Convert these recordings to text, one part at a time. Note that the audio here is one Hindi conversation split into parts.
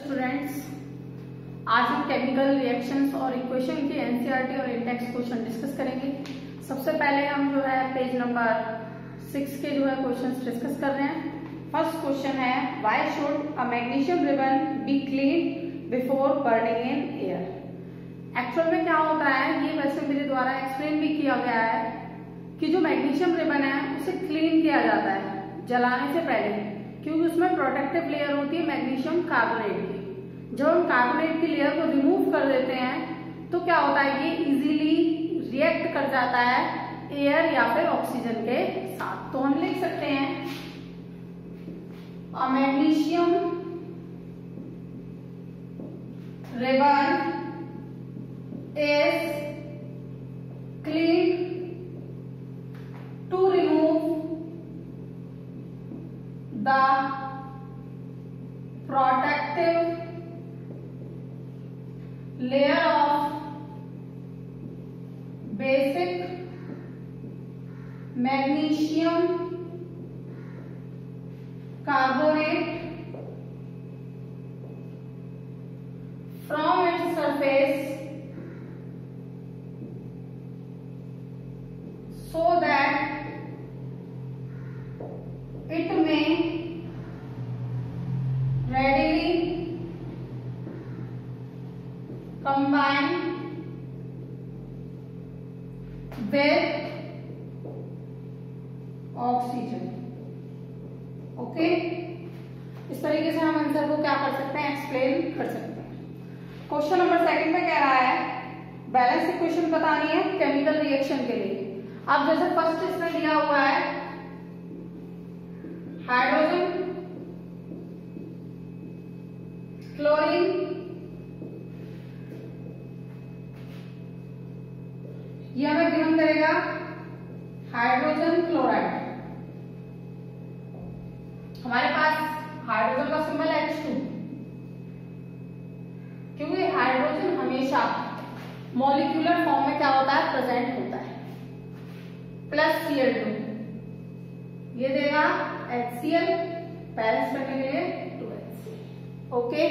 स्टूडेंट्स, आज हम केमिकल रिएक्शंस और इक्वेशन की एनसीईआरटी और इंडेक्स क्वेश्चन डिस्कस करेंगे। सबसे पहले हम जो है पेज नंबर 6 के जो है क्वेश्चंस डिस्कस कर रहे हैं। फर्स्ट क्वेश्चन है, why should a magnesium ribbon be clean before burning in air. Actual में क्या होता है, ये वैसे मेरे द्वारा एक्सप्लेन भी किया गया है कि जो मैग्नीशियम रिबन है उसे क्लीन किया जाता है जलाने से पहले, क्योंकि उसमें प्रोटेक्टिव लेयर होती है मैग्नीशियम कार्बोनेट की। जब हम कार्बोनेट की लेयर को रिमूव कर देते हैं तो क्या होता है, ये इजीली रिएक्ट कर जाता है एयर या फिर ऑक्सीजन के साथ। तो हम लिख सकते हैं magnesium ribbon is clean to remove the protective layer of basic magnesium carbonate from its surface so that it may readily combine with oxygen। Okay, इस तरीके से हम आंसर को क्या कर सकते हैं, एक्सप्लेन कर सकते हैं। क्वेश्चन नंबर सेकंड में कह रहा है बैलेंस इक्वेशन बतानी है केमिकल रिएक्शन के लिए। अब जैसे फर्स्ट इसमें दिया हुआ है हाइड्रोजन, क्लोरीन, ये हमें गिवन करेगा हाइड्रोजन क्लोराइड। हमारे पास हाइड्रोजन का सिंबल है H2, क्योंकि हाइड्रोजन हमेशा मॉलिक्यूलर फॉर्म में क्या होता है, प्रेजेंट होता है, प्लस Cl2, ये देगा HCl, बैलेंस करने के लिए 2HCl। ओके,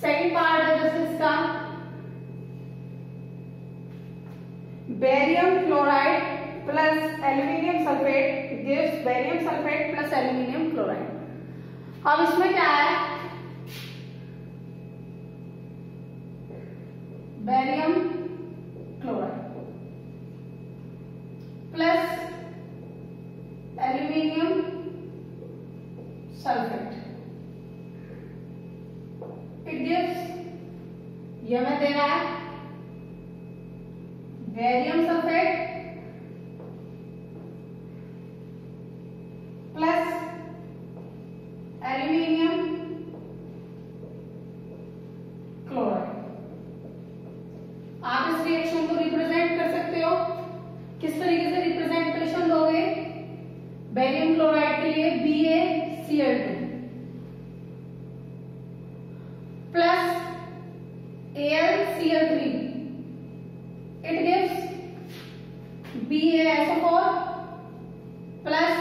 सेकंड पार्ट है जैसे इसका barium chloride plus aluminium sulphate gives barium sulphate plus aluminium chloride. अब इसमें क्या है, barium chloride plus aluminium sulphate, it gives, ये हमें दे रहा है barium sulphate plus aluminium chloride. आप इस रिएक्शन को रिप्रेजेंट कर सकते हो, किस तरीके से रिप्रेजेंटेशन दोगे, बेरियम क्लोराइड के लिए BaCl2 plus AlCl3, it gives BaSO4 plus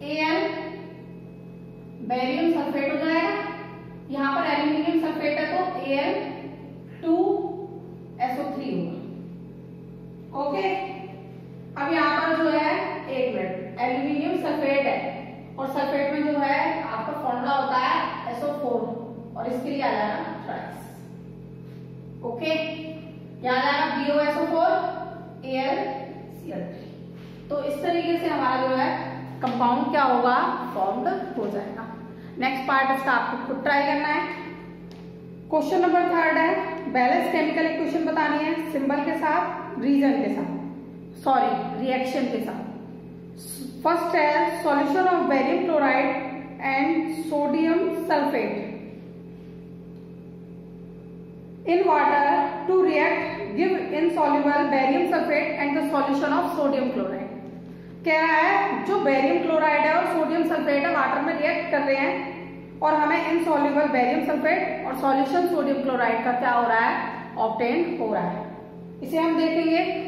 Al, barium sulphate हो जाएगा। यहां पर एल्यूमिनियम सल्फेट है तो Al2SO3 होगा। ओके, अब यहां पर जो है एक मिनट, एल्यूमिनियम सल्फेट है और सल्फेट में जो है आपका फॉर्मूला होता है SO4 और इसके लिए आ जाएगा ट्राइस। ओके, यहाँ जाएगा BOSO4 AlCl3। तो इस तरीके से हमारा जो है कंपाउंड क्या होगा, फॉर्म्ड हो जाएगा। नेक्स्ट पार्ट इसका आपको खुद ट्राई करना है। क्वेश्चन नंबर थर्ड है, बैलेंस केमिकल इक्वेशन बतानी है सिंबल के साथ, रीजन के साथ, सॉरी रिएक्शन के साथ। फर्स्ट है solution of barium chloride and sodium sulphate in water to react give insoluble barium sulfate and the solution of sodium chloride। कह रहा है जो बेरियम क्लोराइड है और सोडियम सल्फेट है वाटर में रिएक्ट कर रहे हैं और हमें इनसॉल्युबल बेरियम सल्फेट और सॉल्यूशन सोडियम क्लोराइड का क्या हो रहा है, ऑब्टेन हो रहा है। इसे हम देखेंगे।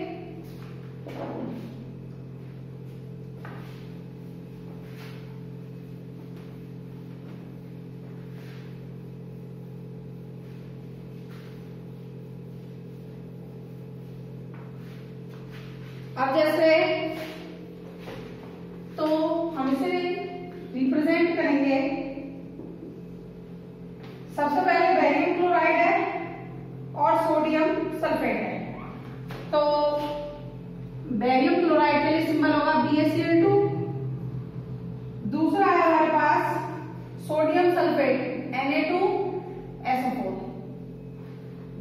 अब जैसे तो हम इसे रिप्रेजेंट करेंगे। सबसे पहले बेरियम क्लोराइड है और सोडियम सल्फेट है। तो बेरियम क्लोराइड के लिए सिंबल होगा BaCl2। दूसरा है हमारे पास सोडियम सल्फेट Na2SO4।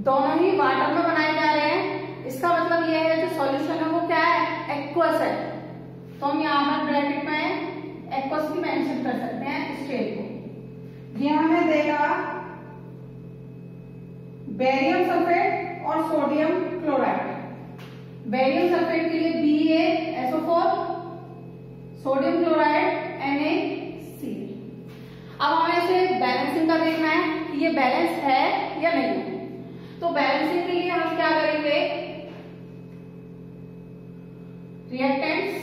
दोनों ही वाटर में बनाए जा रहे हैं। इसका मतलब यह है जो सॉल्यूशन है वो क्या है, एक्वस है। तो हम यहाँ पर ब्रैकेट में एक्वस की मेंशन कर सकते हैं स्टेट को। ये हमें देगा बेरियम सल्फेट और सोडियम क्लोराइड। बेरियम सल्फेट के लिए BaSO4, सोडियम क्लोराइड NaCl। अब हमें इसे बैलेंसिंग का देखना है कि ये बैलेंस है या नहीं। तो बैलेंसिंग के लिए हम क्या करेंगे, reactants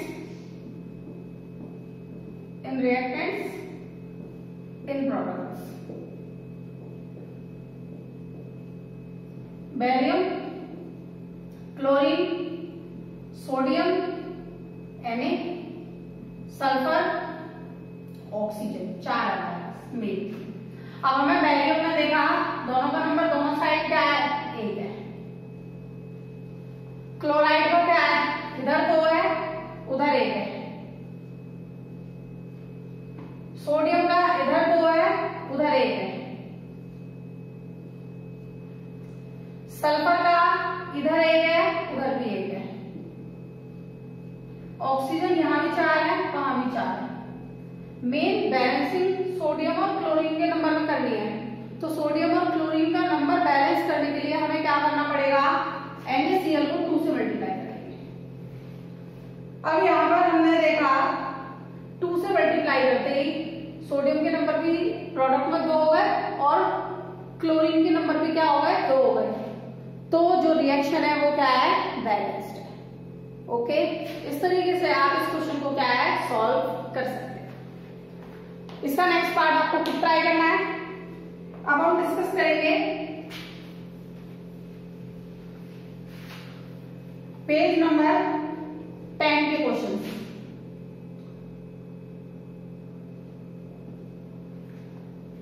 in products. Barium, chlorine, sodium, Na, sulphur, oxygen, 4 items मिल। अब हमें बेरियम में देखा दोनों का नंबर दोनों साइड क्या है, 1 है। क्लोराइड का क्या है, इधर 2 है उधर 1 है। सोडियम का इधर 2 है उधर 1 है। सल्फर का इधर 1 है उधर भी 1 है। ऑक्सीजन यहां भी 4 है वहां भी 4 है। मेन बैलेंसिंग सोडियम और क्लोरीन के नंबर में करनी है। तो सोडियम और क्लोरीन का नंबर बैलेंस करने के लिए हमें क्या करना पड़ेगा, NaCl को 2 से मल्टीप्लाई करेंगे। अब यहां पर हमने देखा 2 से मल्टीप्लाई करते ही सोडियम के नंबर भी प्रोडक्ट में 2 हो गए और क्लोरीन के नंबर भी क्या हो गए, 2 हो गए। तो जो रिएक्शन है वो क्या है, बैलेंस्ड है। ओके, इस तरीके से आप इस क्वेश्चन को क्या है, सॉल्व कर सकते हैं। इसका नेक्स्ट पार्ट आपको खुद ट्राई करना है। अब हम डिस्कस करेंगे पेज नंबर 10 के क्वेश्चन।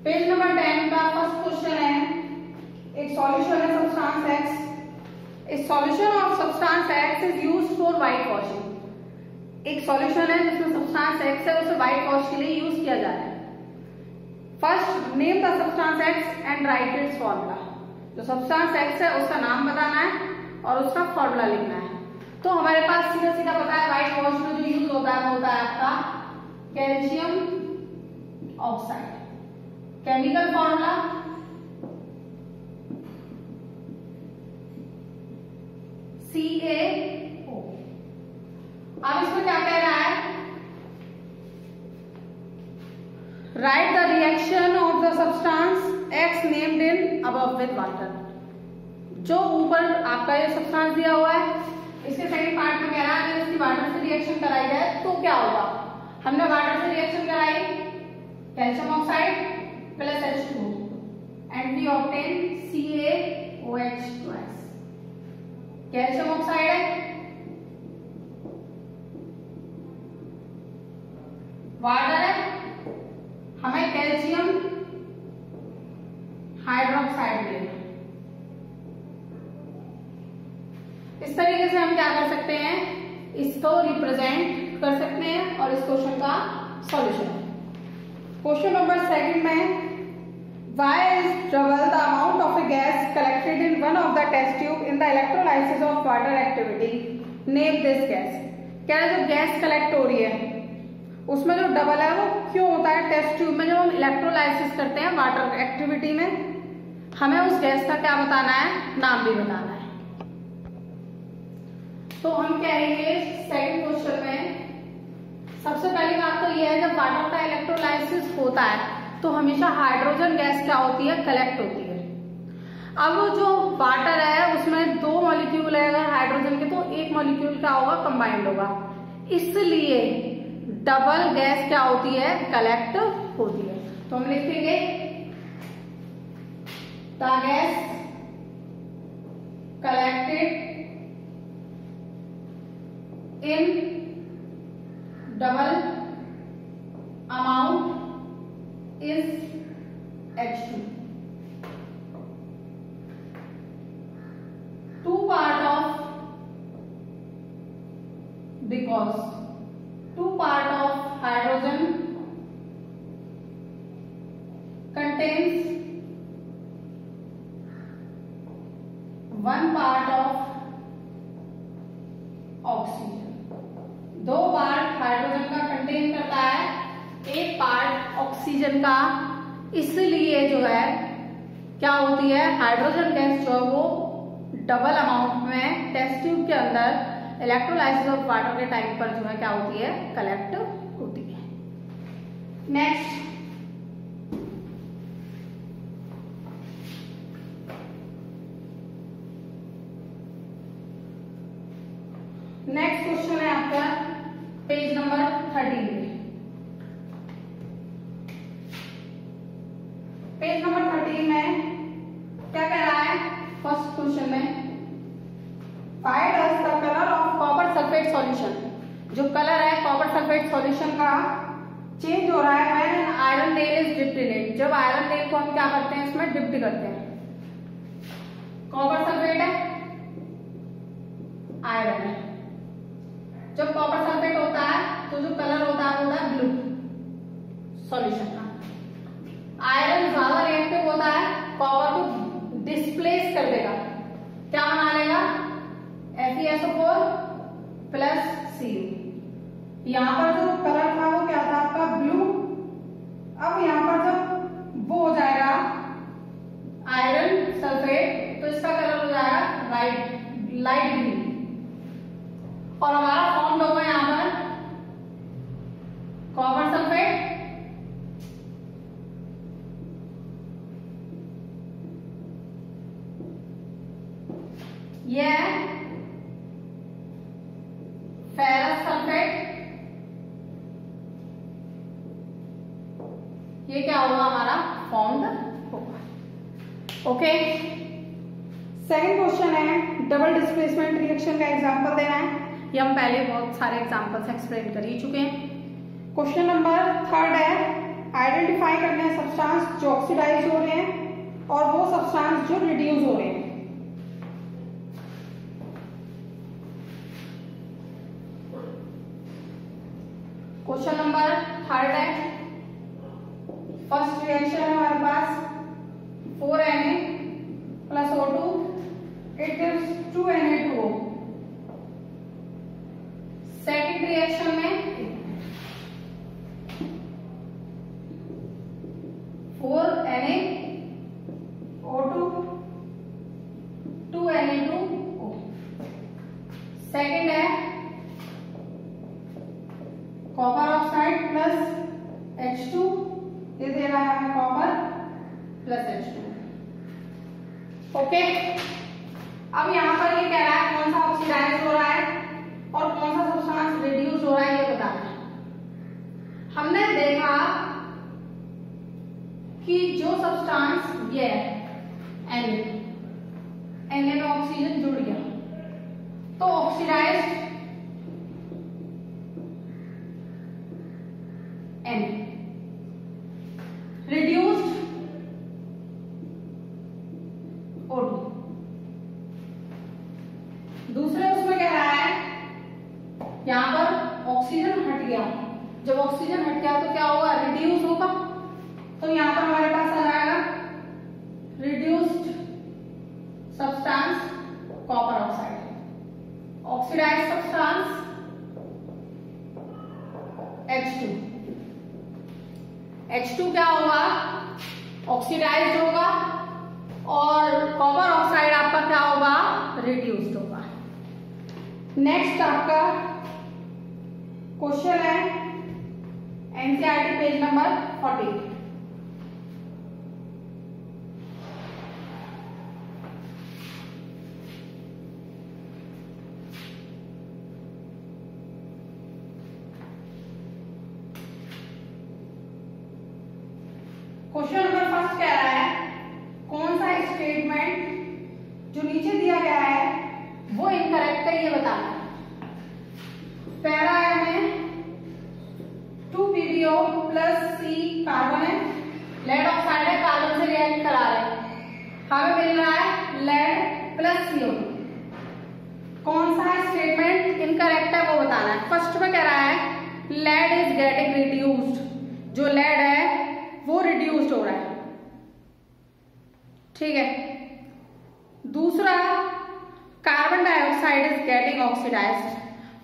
पेज नंबर 10 का फर्स्ट क्वेश्चन है, एक सॉल्यूशन है substance X। A solution of substance X is used for white washing। एक सॉल्यूशन है जिसमें सब्सटेंस X है, उसे व्हाइट वॉश के लिए यूज किया जा रहा है। First name the substance X and right it's formula. जो सब्सटेंस X है उसका नाम बताना है और उसका फॉर्मूला लिखना है। तो हमारे पास सीधा सीधा पता है व्हाइट वॉश में जो यूज होता है वो होता है आपका calcium oxide. Chemical formula CaO। अब इसमें क्या कह रहा है, right the reaction of the substance X named in above with water. जो ऊपर आपका ये सब्सटेंस दिया हुआ है इसके सेकंड पार्ट में कह रहा है अगर इसकी वाटर से रिएक्शन कराई जाए तो क्या होगा। हमने वाटर से रिएक्शन कराई, calcium oxide plus H2 and we obtain CaOH2। Calcium oxide है, वाटर है, हमें कैल्शियम हाइड्रोक्साइड लेना है। इस तरीके से हम क्या कर सकते हैं, इसको रिप्रेजेंट कर सकते हैं और इस क्वेश्चन का सॉल्यूशन है। क्वेश्चन नंबर 2 में Y is double the amount of a gas collected in one of the test tube in the electrolysis of water activity. Name this gas। क्या है, जो गैस कलेक्ट हो रही है उसमें जो डबल है वो क्यों होता है टेस्ट ट्यूब में। जब हम इलेक्ट्रोलाइसिस करते हैं वाटर एक्टिविटी में, हमें उस गैस का क्या बताना है, नाम भी बताना है। तो हम कहेंगे सेकंड क्वेश्चन में सबसे पहली बात तो यह है जब वाटर का इलेक्ट्रोलाइसिस होता है तो हमेशा हाइड्रोजन गैस क्या होती है, कलेक्ट होती है। अब जो वाटर है उसमें 2 मॉलिक्यूल है अगर हाइड्रोजन के, तो 1 मॉलिक्यूल क्या होगा, कंबाइंड होगा। इसलिए डबल गैस क्या होती है, कलेक्ट होती है। तो हम लिखेंगे the gas collected H2. 2 part of, because 2 part of hydrogen contains 1 part of oxygen. 2 part hydrogen का कंटेन करता है, 1 पार्ट ऑक्सीजन का। इसलिए जो है क्या होती है, हाइड्रोजन गैस जो है वो डबल अमाउंट में टेस्ट ट्यूब के अंदर इलेक्ट्रोलाइसिस ऑफ वाटर के टाइम पर जो है क्या होती है, कलेक्ट होती है। नेक्स्ट क्वेश्चन है आपका पेज नंबर 13 में। पेज नंबर 13 में क्या कह रहा है, फर्स्ट क्वेश्चन में find the colour of copper sulphate solution. जो कलर है कॉपर सल्फेट सॉल्यूशन का चेंज हो रहा है when iron nail is dipped in it. जब आयरन नेल को हम क्या करते हैं, इसमें डिप्ड करते हैं। कॉपर सल्फेट है, आयरन है। जब कॉपर सल्फेट होता है तो जो कलर होता है वो होता है ब्लू सॉल्यूशन का। आयरन ज्यादा रिएक्टिव होता है, कॉपर को डिस्प्लेस कर देगा, क्या बना लेगा, FeSO4 प्लस Cu। यहां पर जो कलर था वो क्या था आपका, ब्लू। अब यहां पर जब वो हो जाएगा आयरन सल्फेट तो इसका कलर हो जाएगा लाइट ग्रीन। और हमारा फॉर्म होगा यहां पर कॉपर सल्फेट ये है फेरस सल्फेट। ये क्या होगा, हमारा फॉर्म्ड होगा। ओके, सेकंड क्वेश्चन है डबल डिस्प्लेसमेंट रिएक्शन का एग्जांपल देना है। ये हम पहले बहुत सारे एग्जांपल्स एक्सप्लेन कर ही चुके हैं। क्वेश्चन नंबर 3 है आइडेंटिफाई करना है सब्सटेंस जो ऑक्सीडाइज हो रहे हैं और वो सब्सटेंस जो रिड्यूस हो रहे हैं। क्वेश्चन नंबर 3 है, फर्स्ट रिएक्शन है हमारे पास 4Na plus O2 it gives 2Na2O। Second reaction में 4Na O2 2Na2O। सेकेंड है कॉपर ऑक्साइड प्लस H2, ये दे रहा है हमें कॉपर प्लस H2। ओके, अब यहां पर ये कह रहा है कौन सा ऑक्सीडाइज हो रहा है और कौन सा सब्सटेंस रिड्यूस हो रहा है, ये बताना है। हमने देखा कि जो सब्सटेंस ये है Na में ऑक्सीजन जुड़ गया तो ऑक्सीडाइज्ड N, reduced O2। दूसरे उसमें कह रहा है यहां पर ऑक्सीजन हट गया, जब ऑक्सीजन हट गया तो क्या होगा, रिड्यूस होगा। तो यहां पर हमारे पास आ जाएगा reduced substance copper oxide. Oxidised substance H2। H2 क्या होगा, ऑक्सीडाइज्ड होगा और कॉपर ऑक्साइड आपका क्या होगा, रिड्यूस्ड होगा। नेक्स्ट आपका क्वेश्चन है NCERT page number 40। Question number first कह रहा है कौन सा स्टेटमेंट जो नीचे दिया गया है वो इनकरेक्ट है, ये बताना है। पैरा में 2PbO प्लस C कार्बन है, लेड ऑक्साइड है, कार्बन से स्टेटमेंट इनकरेक्ट है वो बताना है। फर्स्ट में कह रहा है लेड इज गेटिंग रिड्यूस्ड, जो लेड है वो रिड्यूस्ड हो रहा है, ठीक है। दूसरा carbon dioxide is getting oxidised,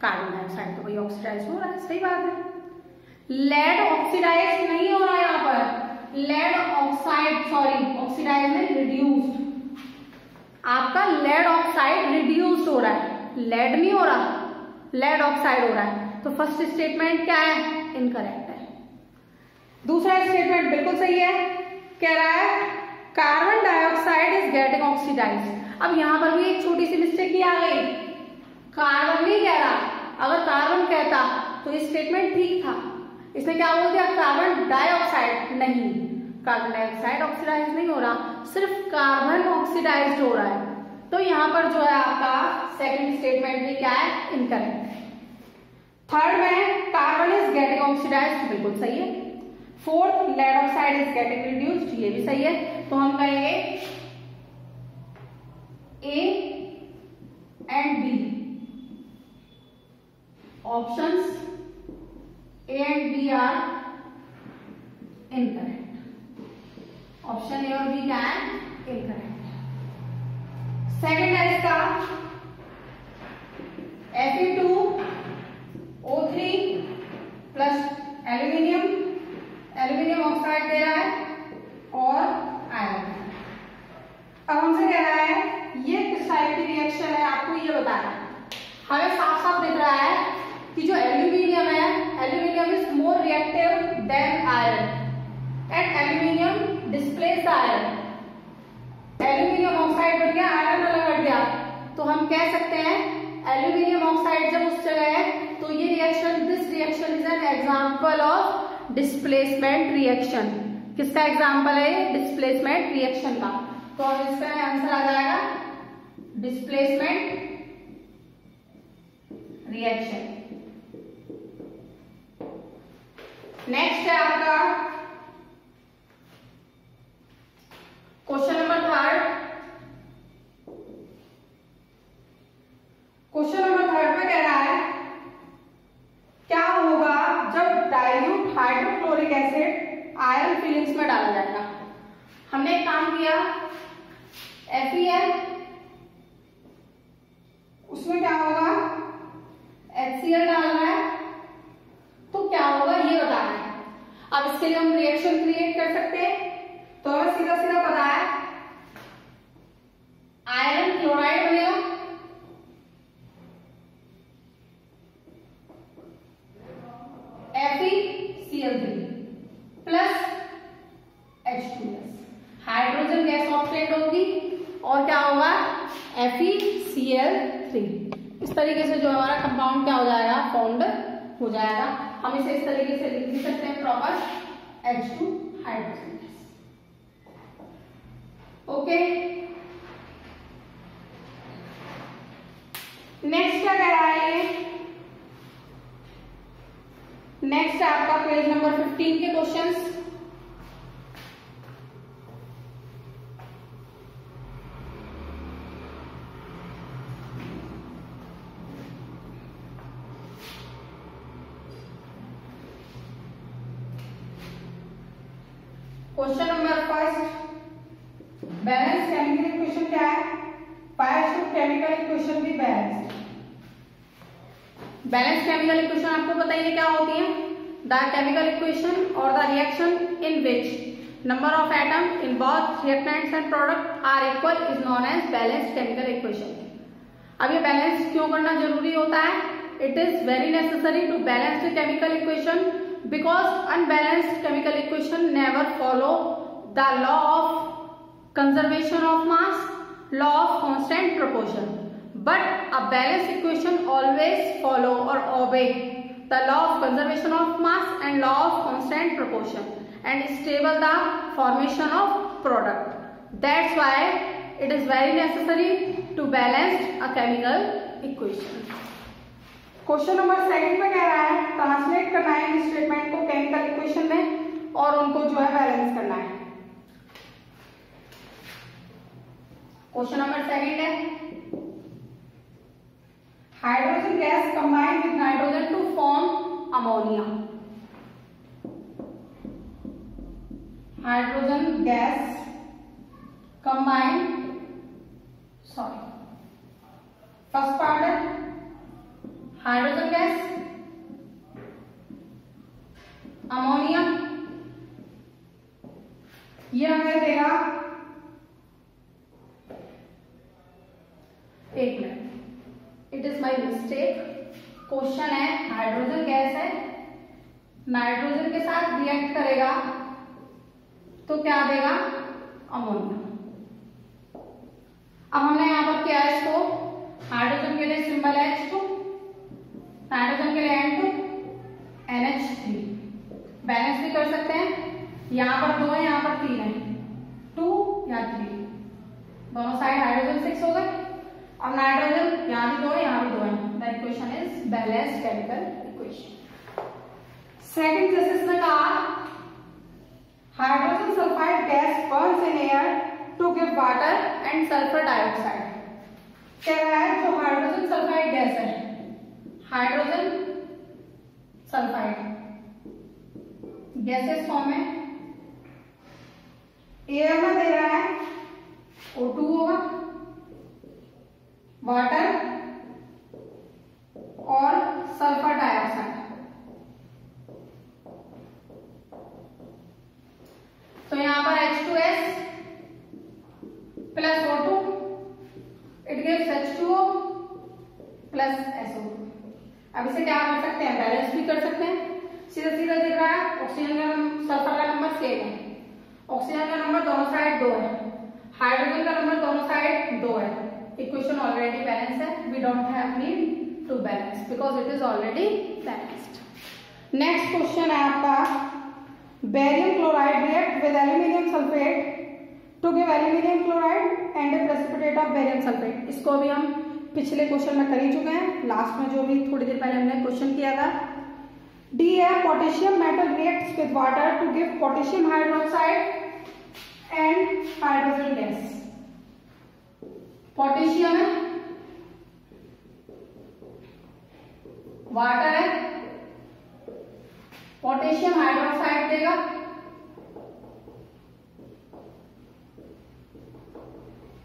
carbon dioxide तो भाई ऑक्सीडाइज हो रहा है, सही बात है। लेड ऑक्सीडाइज नहीं हो रहा है यहाँ पर, लेड ऑक्साइड सॉरी ऑक्सीडाइज में रिड्यूस्ड, आपका लेड ऑक्साइड रिड्यूस्ड हो रहा है, लेड नहीं हो रहा, लेड ऑक्साइड हो रहा है। तो फर्स्ट स्टेटमेंट क्या है, इनकरेक्ट है। दूसरा स्टेटमेंट बिल्कुल सही है, कह रहा है carbon dioxide is getting oxidised. अब यहां पर भी एक छोटी सी मिस्टेक की आ गई, कार्बन नहीं कह रहा, अगर कार्बन कहता तो ये स्टेटमेंट ठीक था, इसने क्या बोल दिया कार्बन डाइऑक्साइड, नहीं, कार्बन डाइऑक्साइड ऑक्सीडाइज नहीं हो रहा, सिर्फ कार्बन ऑक्सीडाइज्ड हो रहा है। तो यहां पर जो है आपका सेकंड स्टेटमेंट भी क्या है, इनकरेक्ट है। थर्ड में कार्बन इज गेटिंग ऑक्सीडाइज्ड बिल्कुल सही है। Fourth lead oxide is getting reduced, ये भी सही है। तो हम कहेंगे A and B, options A and B are incorrect, option A और बी क्या है, इनकरेक्ट। सेकेंड है इसका Fe2O3 plus aluminium, aluminium oxide दे रहा है और आयरन। अब हमसे कह रहा है ये किस टाइप की रिएक्शन है, आपको ये बताना है। हमें साफ साफ दिख रहा है कि जो एल्यूमिनियम है, aluminium is more reactive than iron and aluminium displace the iron. Aluminium oxide बढ़ गया, आयरन अलग हट गया, तो हम कह सकते हैं एल्यूमिनियम ऑक्साइड जब उस जगह है तो ये reaction, this reaction is an example of displacement reaction. किसका एग्जांपल है, डिस्प्लेसमेंट रिएक्शन का। तो अब इसका आंसर आ जाएगा डिस्प्लेसमेंट रिएक्शन। नेक्स्ट है आपका question number third. Question number third में कह रहा है क्या होगा जब dilute hydrochloric acid iron filings में डाला जाएगा। हमने एक काम किया, FeL उसमें क्या होगा, HCl डालना है, तो क्या होगा ये बताना है। अब इसके लिए हम रिएक्शन क्रिएट कर सकते हैं, तो हमें सीधा सीधा पता है आयरन क्लोराइड बनेगा, FeCl3 plus H2S, hydrogen gas oxide होगी और क्या होगा FeCl3। इस तरीके से जो हमारा कंपाउंड क्या हो जाएगा, फॉर्म्ड हो जाएगा। हम इसे इस तरीके से लिख भी सकते हैं proper H2 hydrogen gas. Okay, next क्या कह रहा है ये, नेक्स्ट है आपका पेज नंबर 15 के questions. Question number first, balance chemical equation क्या है, 5 केमिकल इक्वेशन भी बैलेंस। बैलेंस केमिकल इक्वेशन आपको पता ही है क्या होती है, the chemical equation or the reaction in which number of atom in both reactants and product are equal is known as balanced chemical equation. अब ये बैलेंस क्यों करना जरूरी होता है, it is very necessary to balance the chemical equation because unbalanced chemical equation never follow the law of conservation of mass, law of constant proportion, but a balanced equation always follow or obey the law of conservation of mass and law of constant proportion and stable the formation of product. That's why it is very necessary to balance a chemical equation. Question number second में कह रहा है ट्रांसलेट करना है इस स्टेटमेंट को केमिकल इक्वेशन में और उनको जो है बैलेंस करना है। क्वेश्चन नंबर सेकंड है hydrogen gas combine with nitrogen to form ammonia. Hydrogen gas combine, sorry first part है हाइड्रोजन गैस, अमोनिया, ये हमें देगा, एक minute, it is my mistake. Question है हाइड्रोजन गैस है, नाइट्रोजन के साथ रिएक्ट करेगा तो क्या देगा, अमोनिया। अब हमने यहां पर किया है इसको, हाइड्रोजन के लिए सिंबल है H2, नाइट्रोजन के लिए N2, NH3। बैलेंस भी कर सकते हैं, यहां पर 2 है, यहां पर 3 है, 2 या 3, दोनों साइड हाइड्रोजन 6 हो गए। अब नाइट्रोजन यहां भी 2 है, यहां भी 2 है। The equation is balanced chemical equation. Second case इसमें कहा hydrogen sulphide gas burns in air to give water and sulphur dioxide. क्या है, जो हाइड्रोजन सल्फाइड गैस है, हाइड्रोजन सल्फाइड गैसेस फॉर्म में एयर में दे रहा है O2 होगा, वाटर और सल्फर डाइऑक्साइड। तो यहां पर H2S plus O2 it gives H2O plus SO2। अब इसे क्या कर सकते हैं, बैलेंस भी कर सकते हैं। सीधा सीधा दिख रहा है, ऑक्सीजन का सल्फर का नंबर सेम है, ऑक्सीजन का नंबर दोनों साइड 2 है, हाइड्रोजन का नंबर दोनों साइड 2 है। इक्वेशन ऑलरेडी बैलेंस है, we don't have need to balance because it is already balanced. Next question है आपका, barium chloride react with aluminium sulphate to give aluminium chloride and a precipitate of barium sulphate. इसको भी हम पिछले क्वेश्चन में कर ही चुके हैं, लास्ट में जो भी थोड़ी देर पहले हमने क्वेश्चन किया था। D है potassium metal reacts with water to give potassium hydroxide and hydrogen gas. Potassium है, वाटर है, पोटेशियम हाइड्रोक्साइड देगा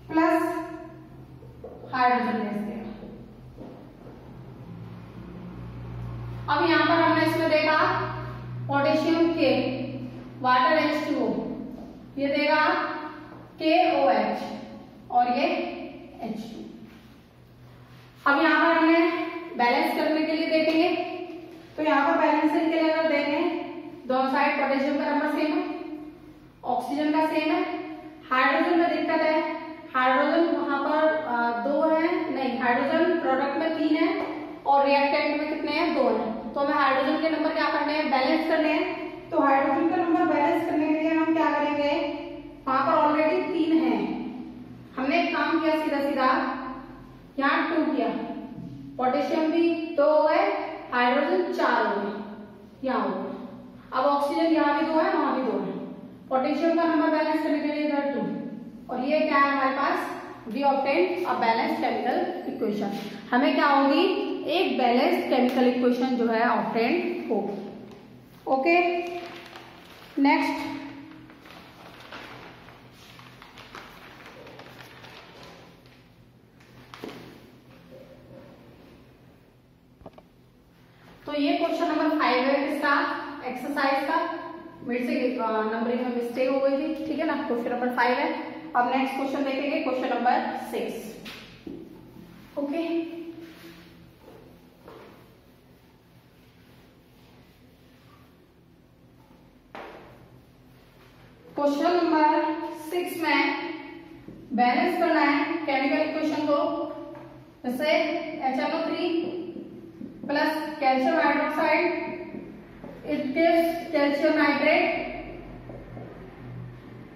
प्लस हाइड्रोजन गैस देगा। अब यहां पर हमने इसमें देखा पोटेशियम K, वाटर H2O, ये देगा KOH और ये H2। अब यहां पर हमने बैलेंस करने के लिए देखेंगे, तो यहां पर बैलेंसिंग के लिए अगर देखें, दोनों साइड पोटेशियम का नंबर सेम है, ऑक्सीजन का सेम है, हाइड्रोजन में दिक्कत है, हाइड्रोजन वहां पर 2 है, नहीं हाइड्रोजन प्रोडक्ट में 3 है और रिएक्टेंट में कितने हैं, 2 है। तो हमें हाइड्रोजन के नंबर क्या करने हैं, बैलेंस करने हैं। तो हाइड्रोजन का नंबर बैलेंस करने के लिए हम क्या करेंगे, वहां पर ऑलरेडी 3 है, हमने एक काम किया सीधा सीधा, यहाँ 2 किया, पोटेशियम भी 2 है, हाइड्रोजन 4 हो गए, यहाँ हो गया। अब ऑक्सीजन यहाँ भी 2 है, वहां भी 2 है, पोटेशियम का नंबर बैलेंस करने के लिए इधर 2, और ये क्या है हमारे पास, we obtain a balanced chemical equation. हमें क्या होगी, एक बैलेंस्ड केमिकल इक्वेशन जो है ऑब्टेन होगी। ओके, नेक्स्ट तो ये क्वेश्चन नंबर 5 है इसका एक्सरसाइज का, मेरे से नंबरिंग में मिस्टेक हो गई थी, ठीक है ना। क्वेश्चन नंबर 5 है। अब नेक्स्ट क्वेश्चन देखेंगे, question number 6। Okay, question number 6 में बैलेंस करना है केमिकल इक्वेशन को, जैसे HNO3 plus calcium hydroxide it gives calcium nitrate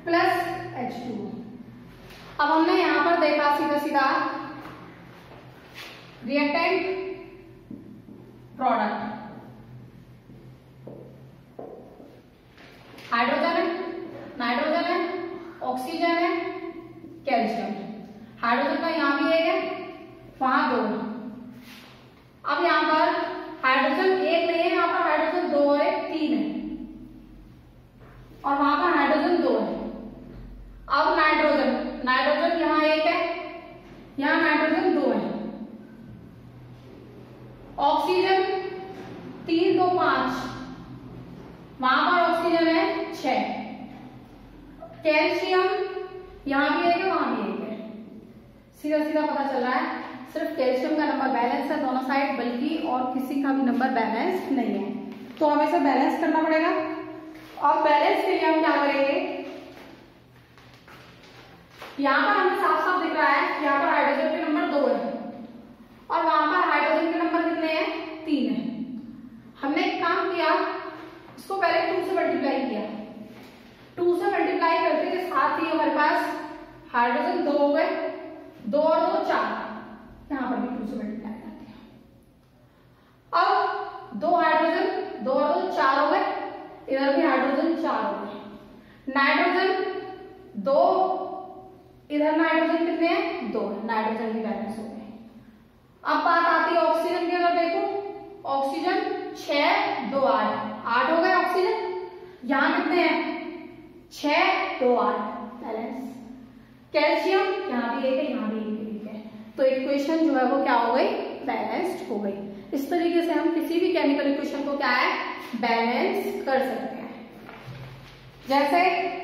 plus H2O। अब हमने यहां पर देखा सीधा सीधा रिएक्टेंट प्रोडक्ट, हाइड्रोजन है, नाइट्रोजन है, ऑक्सीजन है, कैल्शियम। हाइड्रोजन का यहां भी 1 है, वहां 2 है, अब यहाँ पर हाइड्रोजन एक नहीं है, यहाँ पर हाइड्रोजन 2 है, 3 है, और वहां पर हाइड्रोजन 2 है। अब नाइट्रोजन, नाइट्रोजन यहाँ 1 है, यहाँ नाइट्रोजन 2 है। ऑक्सीजन 3 2 5, वहां पर ऑक्सीजन है 6। कैल्शियम यहाँ भी 1 है, वहां भी 1 है। सीधा सीधा पता चल रहा है सिर्फ कैल्शियम का नंबर बैलेंस है दोनों साइड, बल्कि और किसी का भी नंबर बैलेंस नहीं है। तो हमें इसे बैलेंस करना पड़ेगा। और बैलेंस के लिए हम क्या करेंगे, यहाँ पर हमें साफ साफ दिख रहा है, यहाँ पर हाइड्रोजन के नंबर 2 है और वहां पर हाइड्रोजन के नंबर कितने हैं, 3 है। हमने एक काम किया, इसको पहले 2 से मल्टीप्लाई किया। 2 से मल्टीप्लाई करते के साथ ही हमारे पास हाइड्रोजन 2 हो गए, 2 और 2 4, यहाँ पर भी 2 से मल्टीप्लाई करते हैं। अब 2 हाइड्रोजन, 2 और 2 4 हो गए, इधर भी हाइड्रोजन 4 हो गए। नाइट्रोजन 2, इधर नाइट्रोजन कितने हैं, 2, नाइट्रोजन भी बैलेंस हो गए। अब बात आती है ऑक्सीजन की, अगर देखो ऑक्सीजन 6 2 8 हो गए ऑक्सीजन, यहाँ कितने हैं 6 2 8 बैलेंस। कैल्शियम यहाँ भी 1 है, यहाँ भी 1 है, तो इक्वेशन जो है वो क्या हो गई, बैलेंस्ड हो गई। इस तरीके से हम किसी भी केमिकल इक्वेशन को क्या है, बैलेंस कर सकते हैं। जैसे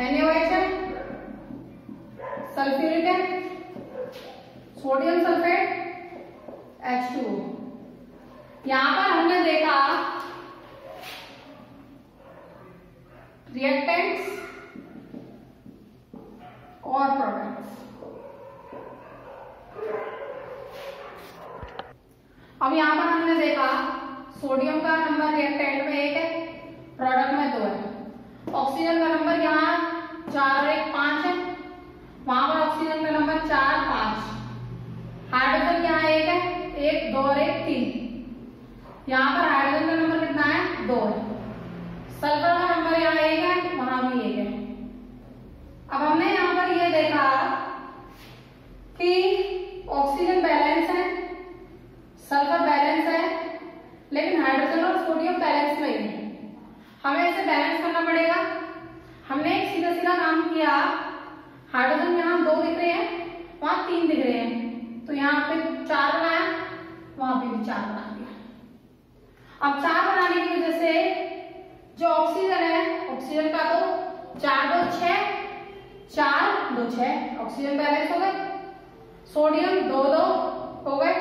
NaOH है, सल्फ्यूरिक है, सोडियम सल्फेट, H2O। यहां पर हमने देखा रिएक्टेंट्स और प्रोडक्ट्स। अब यहां पर हमने देखा सोडियम का नंबर रिएक्टेंट में 1 है, प्रोडक्ट में 2 है। ऑक्सीजन का नंबर यहाँ 4 और 1 5 है, वहां पर ऑक्सीजन का नंबर 4 5। हाइड्रोजन यहाँ 1 है, 1 2 और 1 3, यहाँ पर हाइड्रोजन का नंबर कितना है, 2 है। सल्फर का नंबर यहाँ 1 है, वहां भी 1 है। अब हमने यहाँ पर ये देखा कि ऑक्सीजन बैलेंस है, सल्फर बैलेंस है, लेकिन हाइड्रोजन और सोडियम बैलेंस नहीं है। हमें इसे बैलेंस करना पड़ेगा। हमने एक सीधा सीधा काम किया, हाइड्रोजन यहाँ 2 दिख रहे हैं, वहां 3 दिख रहे हैं, तो यहाँ पे 4 बनाया, वहां पे भी 4 बना दिया। अब 4 बनाने की वजह से जो ऑक्सीजन है, ऑक्सीजन का तो 4 2 6, 4 2 6, ऑक्सीजन बैलेंस हो गए। सोडियम 2 2 हो गए।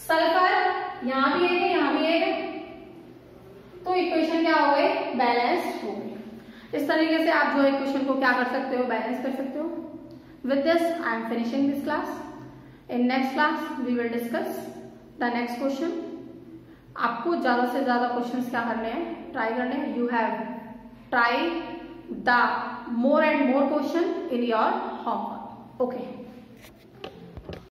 सल्फर यहाँ भी 1 है, यहाँ भी 1 है, तो इक्वेशन क्या हो गई, बैलेंस्ड हो गई। इस तरीके से आप जो इक्वेशन को क्या कर सकते हो, बैलेंस कर सकते हो। With this I am finishing this class. In next class we will discuss the next question. आपको ज्यादा से ज्यादा क्वेश्चंस क्या करने हैं, ट्राई करने हैं। You have try the more and more question in your homework. Okay.